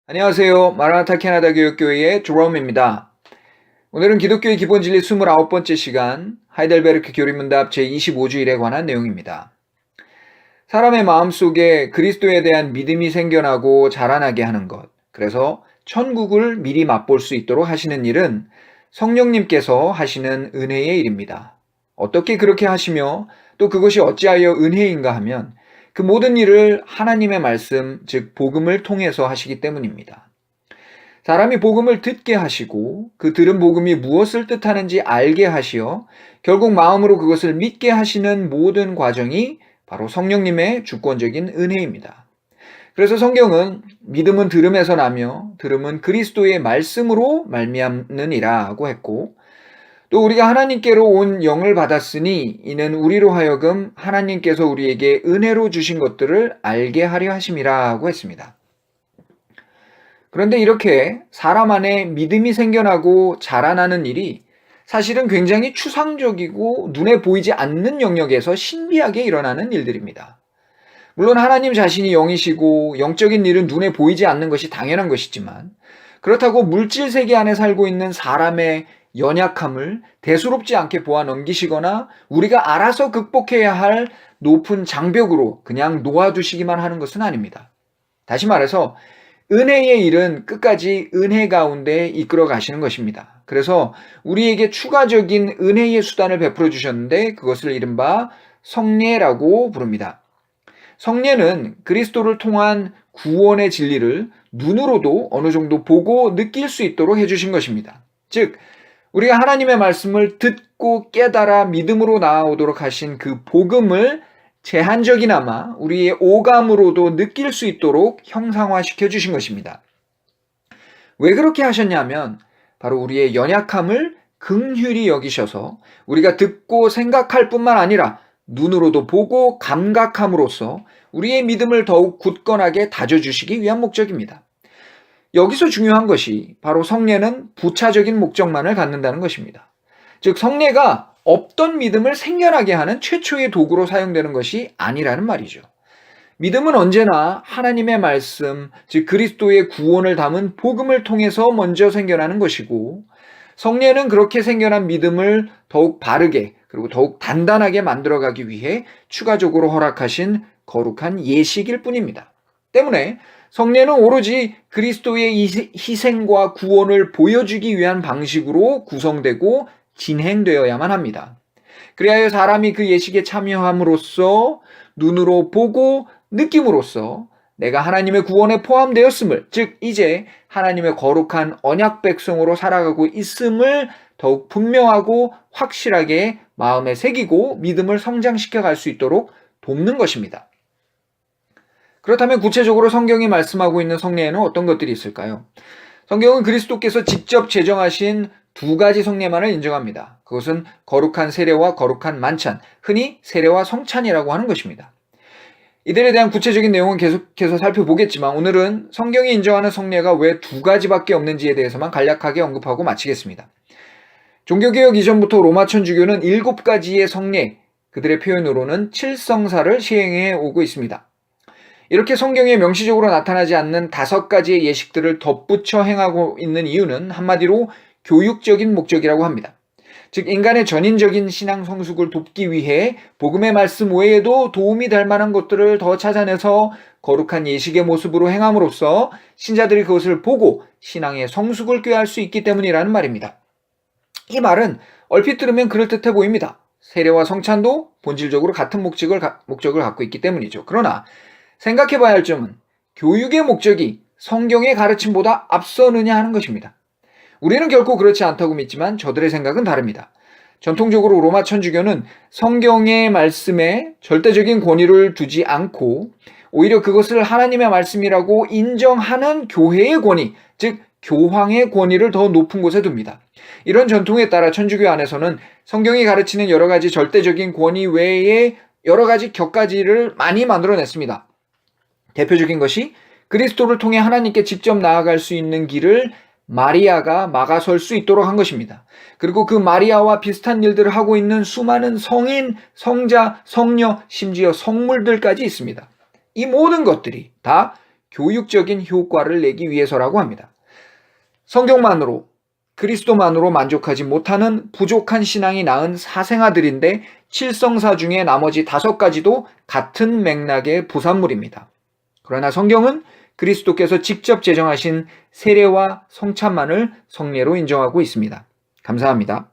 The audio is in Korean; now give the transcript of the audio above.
안녕하세요. 마라나타 캐나다 교육교회의 조롬입니다. 오늘은 기독교의 기본 진리 29번째 시간 하이델베르크 교리문답 제25주일에 관한 내용입니다. 사람의 마음속에 그리스도에 대한 믿음이 생겨나고 자라나게 하는 것, 그래서 천국을 미리 맛볼 수 있도록 하시는 일은 성령님께서 하시는 은혜의 일입니다. 어떻게 그렇게 하시며 또 그것이 어찌하여 은혜인가 하면 그 모든 일을 하나님의 말씀, 즉 복음을 통해서 하시기 때문입니다. 사람이 복음을 듣게 하시고 그 들은 복음이 무엇을 뜻하는지 알게 하시어 결국 마음으로 그것을 믿게 하시는 모든 과정이 바로 성령님의 주권적인 은혜입니다. 그래서 성경은 믿음은 들음에서 나며 들음은 그리스도의 말씀으로 말미암느니라고 했고, 또 우리가 하나님께로 온 영을 받았으니 이는 우리로 하여금 하나님께서 우리에게 은혜로 주신 것들을 알게 하려 하심이라고 했습니다. 그런데 이렇게 사람 안에 믿음이 생겨나고 자라나는 일이 사실은 굉장히 추상적이고 눈에 보이지 않는 영역에서 신비하게 일어나는 일들입니다. 물론 하나님 자신이 영이시고 영적인 일은 눈에 보이지 않는 것이 당연한 것이지만, 그렇다고 물질 세계 안에 살고 있는 사람의 연약함을 대수롭지 않게 보아 넘기시거나 우리가 알아서 극복해야 할 높은 장벽으로 그냥 놓아두시기만 하는 것은 아닙니다. 다시 말해서 은혜의 일은 끝까지 은혜 가운데 이끌어 가시는 것입니다. 그래서 우리에게 추가적인 은혜의 수단을 베풀어 주셨는데 그것을 이른바 성례라고 부릅니다. 성례는 그리스도를 통한 구원의 진리를 눈으로도 어느 정도 보고 느낄 수 있도록 해주신 것입니다. 즉, 우리가 하나님의 말씀을 듣고 깨달아 믿음으로 나아오도록 하신 그 복음을 제한적이나마 우리의 오감으로도 느낄 수 있도록 형상화시켜 주신 것입니다. 왜 그렇게 하셨냐면 바로 우리의 연약함을 긍휼히 여기셔서 우리가 듣고 생각할 뿐만 아니라 눈으로도 보고 감각함으로써 우리의 믿음을 더욱 굳건하게 다져주시기 위한 목적입니다. 여기서 중요한 것이 바로 성례는 부차적인 목적만을 갖는다는 것입니다. 즉, 성례가 없던 믿음을 생겨나게 하는 최초의 도구로 사용되는 것이 아니라는 말이죠. 믿음은 언제나 하나님의 말씀, 즉 그리스도의 구원을 담은 복음을 통해서 먼저 생겨나는 것이고, 성례는 그렇게 생겨난 믿음을 더욱 바르게 그리고 더욱 단단하게 만들어가기 위해 추가적으로 허락하신 거룩한 예식일 뿐입니다. 때문에 성례는 오로지 그리스도의 희생과 구원을 보여주기 위한 방식으로 구성되고 진행되어야만 합니다. 그리하여 사람이 그 예식에 참여함으로써 눈으로 보고 느낌으로써 내가 하나님의 구원에 포함되었음을, 즉 이제 하나님의 거룩한 언약 백성으로 살아가고 있음을 더욱 분명하고 확실하게 마음에 새기고 믿음을 성장시켜 갈 수 있도록 돕는 것입니다. 그렇다면 구체적으로 성경이 말씀하고 있는 성례에는 어떤 것들이 있을까요? 성경은 그리스도께서 직접 제정하신 두 가지 성례만을 인정합니다. 그것은 거룩한 세례와 거룩한 만찬, 흔히 세례와 성찬이라고 하는 것입니다. 이들에 대한 구체적인 내용은 계속해서 살펴보겠지만 오늘은 성경이 인정하는 성례가 왜 두 가지밖에 없는지에 대해서만 간략하게 언급하고 마치겠습니다. 종교개혁 이전부터 로마 천주교는 7가지의 성례, 그들의 표현으로는 칠성사를 시행해 오고 있습니다. 이렇게 성경에 명시적으로 나타나지 않는 5가지의 예식들을 덧붙여 행하고 있는 이유는 한마디로 교육적인 목적이라고 합니다. 즉, 인간의 전인적인 신앙 성숙을 돕기 위해 복음의 말씀 외에도 도움이 될 만한 것들을 더 찾아내서 거룩한 예식의 모습으로 행함으로써 신자들이 그것을 보고 신앙의 성숙을 꾀할 수 있기 때문이라는 말입니다. 이 말은 얼핏 들으면 그럴듯해 보입니다. 세례와 성찬도 본질적으로 같은 목적을 갖고 있기 때문이죠. 그러나 생각해봐야 할 점은 교육의 목적이 성경의 가르침보다 앞서느냐 하는 것입니다. 우리는 결코 그렇지 않다고 믿지만 저들의 생각은 다릅니다. 전통적으로 로마 천주교는 성경의 말씀에 절대적인 권위를 두지 않고 오히려 그것을 하나님의 말씀이라고 인정하는 교회의 권위, 즉 교황의 권위를 더 높은 곳에 둡니다. 이런 전통에 따라 천주교 안에서는 성경이 가르치는 여러 가지 절대적인 권위 외에 여러 가지 격가지를 많이 만들어냈습니다. 대표적인 것이 그리스도를 통해 하나님께 직접 나아갈 수 있는 길을 마리아가 막아설 수 있도록 한 것입니다. 그리고 그 마리아와 비슷한 일들을 하고 있는 수많은 성인, 성자, 성녀, 심지어 성물들까지 있습니다. 이 모든 것들이 다 교육적인 효과를 내기 위해서라고 합니다. 성경만으로, 그리스도만으로 만족하지 못하는 부족한 신앙이 낳은 사생아들인데 칠성사 중에 나머지 5가지도 같은 맥락의 부산물입니다. 그러나 성경은 그리스도께서 직접 제정하신 세례와 성찬만을 성례로 인정하고 있습니다. 감사합니다.